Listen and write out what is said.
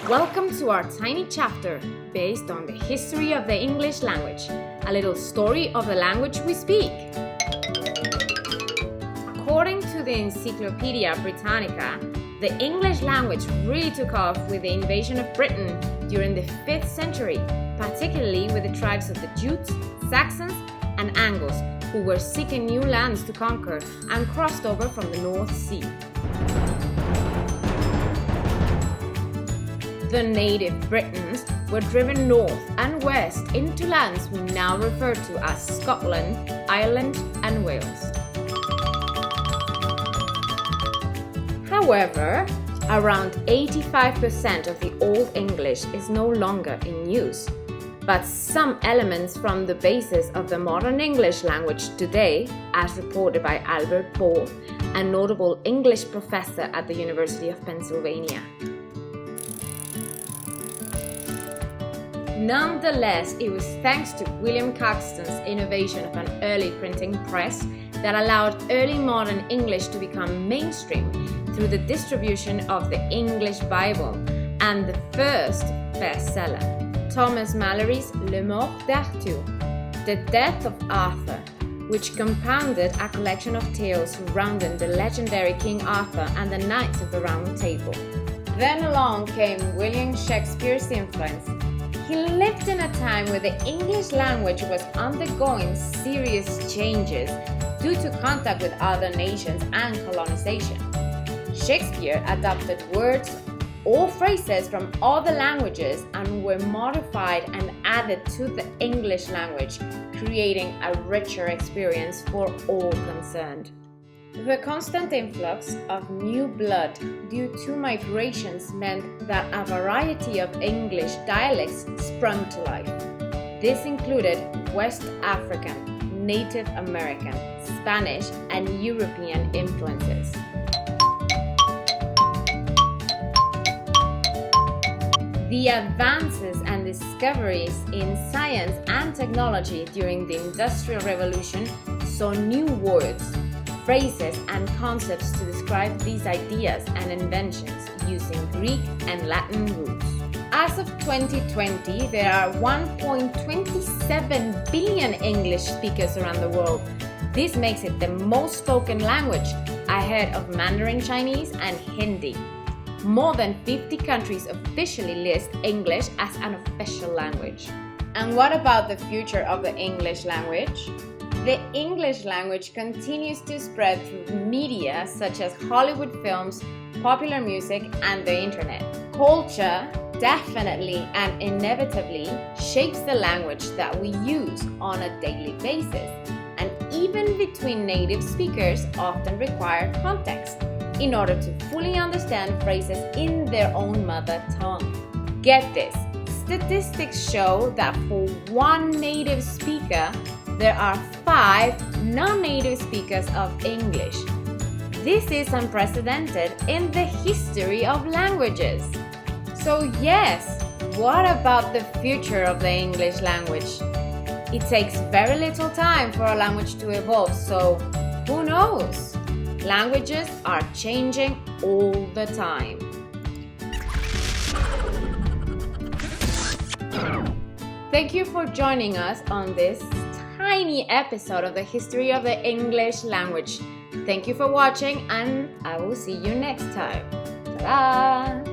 Welcome to our tiny chapter based on the history of the English language, a little story of the language we speak. According to the Encyclopedia Britannica, the English language really took off with the invasion of Britain during the 5th century, particularly with the tribes of the Jutes, Saxons, and Angles, who were seeking new lands to conquer and crossed over from the North Sea. The native Britons were driven north and west into lands we now refer to as Scotland, Ireland, and Wales. However, around 85% of the Old English is no longer in use, but some elements from the basis of the modern English language today, as reported by Albert Paul, a notable English professor at the University of Pennsylvania. Nonetheless, it was thanks to William Caxton's innovation of an early printing press that allowed early modern English to become mainstream through the distribution of the English Bible and the first bestseller, Thomas Malory's Morte, The Death of Arthur, which compounded a collection of tales surrounding the legendary King Arthur and the Knights of the Round Table. Then along came William Shakespeare's influence. He lived in a time where the English language was undergoing serious changes due to contact with other nations and colonization. Shakespeare adopted words or phrases from other languages and were modified and added to the English language, creating a richer experience for all concerned. The constant influx of new blood due to migrations meant that a variety of English dialects sprung to life. This included West African, Native American, Spanish, and European influences. The advances and discoveries in science and technology during the Industrial Revolution saw new words, phrases, and concepts to describe these ideas and inventions using Greek and Latin roots. As of 2020, there are 1.27 billion English speakers around the world. This makes it the most spoken language, ahead of Mandarin Chinese and Hindi. More than 50 countries officially list English as an official language. And what about the future of the English language? The English language continues to spread through media such as Hollywood films, popular music, and the internet. Culture definitely and inevitably shapes the language that we use on a daily basis, and even between native speakers often require context in order to fully understand phrases in their own mother tongue. Get this, statistics show that for one native speaker, there are 5 non-native speakers of English. This is unprecedented in the history of languages. So yes, what about the future of the English language? It takes very little time for a language to evolve, so who knows? Languages are changing all the time. Thank you for joining us on this tiny episode of the history of the English language. Thank you for watching, and I will see you next time. Ta-da!